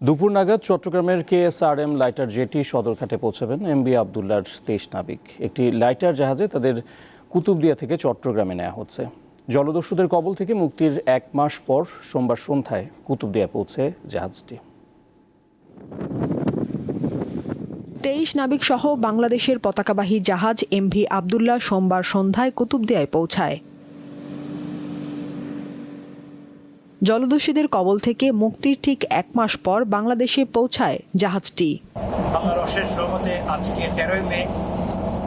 দুপুর নাগাদ চট্টগ্রামের KSRM লাইটার জেটি সদরঘাটে পৌঁছাবেন MV আবদুল্লাহর 23 নাবিক। একটি লাইটার জাহাজে তাদের কুতুবদিয়া থেকে চট্টগ্রামে নেওয়া হচ্ছে। জলদস্যুদের কবল থেকে মুক্তির 1 মাস পর সোমবার সন্ধ্যায় কুতুবদিয়া পৌঁছে জাহাজটি। 23 নাবিক সহ বাংলাদেশের পতাকাবাহী জাহাজ MV আবদুল্লাহ সোমবার সন্ধ্যায় কুতুবদিয়ায় পৌঁছায়। জলদস্যুদের কবল থেকে মুক্তির ঠিক 1 মাস পর বাংলাদেশে পৌঁছায় জাহাজটি। আল্লাহর অশেষ রহমতে আজকে 13 মে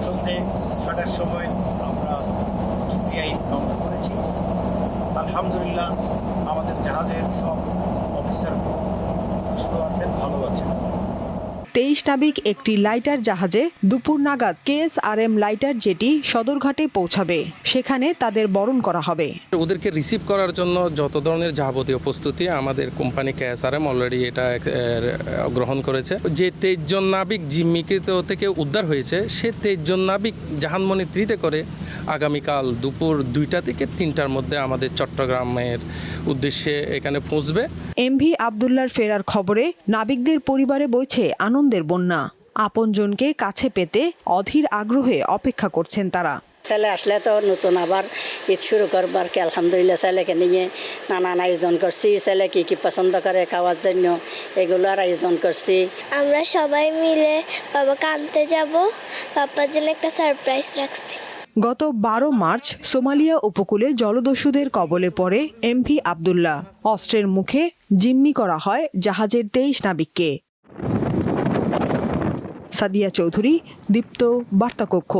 সন্ধ্যে 6টার সময় আমরা কুতুবদিয়ায় ধ্বংস করেছি। আলহামদুলিল্লাহ আমাদের জাহাজের সব অফিসার সুস্থ আছেন, ভালো আছেন। 23 নাবিক একটি লাইটার জাহাজে দুপুর নাগাদ KSRM লাইটার জেটি সদরঘাটে পৌঁছাবে। সেখানে তাদের বরণ করা হবে। ওদেরকে রিসিভ করার জন্য যত ধরনের যাবতীয় প্রস্তুতি আমাদের কোম্পানি KSRM অলরেডি এটা গ্রহণ করেছে। যে 23 জন নাবিক জিম্মিকৃত থেকে উদ্ধার হয়েছে, সে 23 জন নাবিক জাহানমণি 3-তে করে আগামীকাল দুপুর 2টা থেকে 3টার মধ্যে আমাদের চট্টগ্রামের উদ্দেশ্যে এখানে পৌঁছবে। MV আবদুল্লাহর ফেরার খবরে নাবিকদের পরিবারে বইছে আনন্দের বন্যা। আপনজনকে কাছে পেতে অধীর আগ্রহে অপেক্ষা করছেন তারা। ছেলে আসলে তো নতুন আবার ঈদ শুরু করবার কি আলহামদুলিল্লাহ ছেলেকে নিয়ে নানান আয়োজন করছি। ছেলে কি কি পছন্দ করে খাওয়ার জন্য এগুলোর আয়োজন করছি। আমরা সবাই মিলে বাবাকে আনতে যাব, বাবার জন্য একটা সারপ্রাইজ রাখছি। গত 12 মার্চ সোমালিয়া উপকূলে জলদস্যুদের কবলে পড়ে MV আবদুল্লাহ। অস্ত্রের মুখে জিম্মি করা হয় জাহাজের 23 নাবিককে। সাদিয়া চৌধুরী, দীপ্ত বার্তাকক্ষ।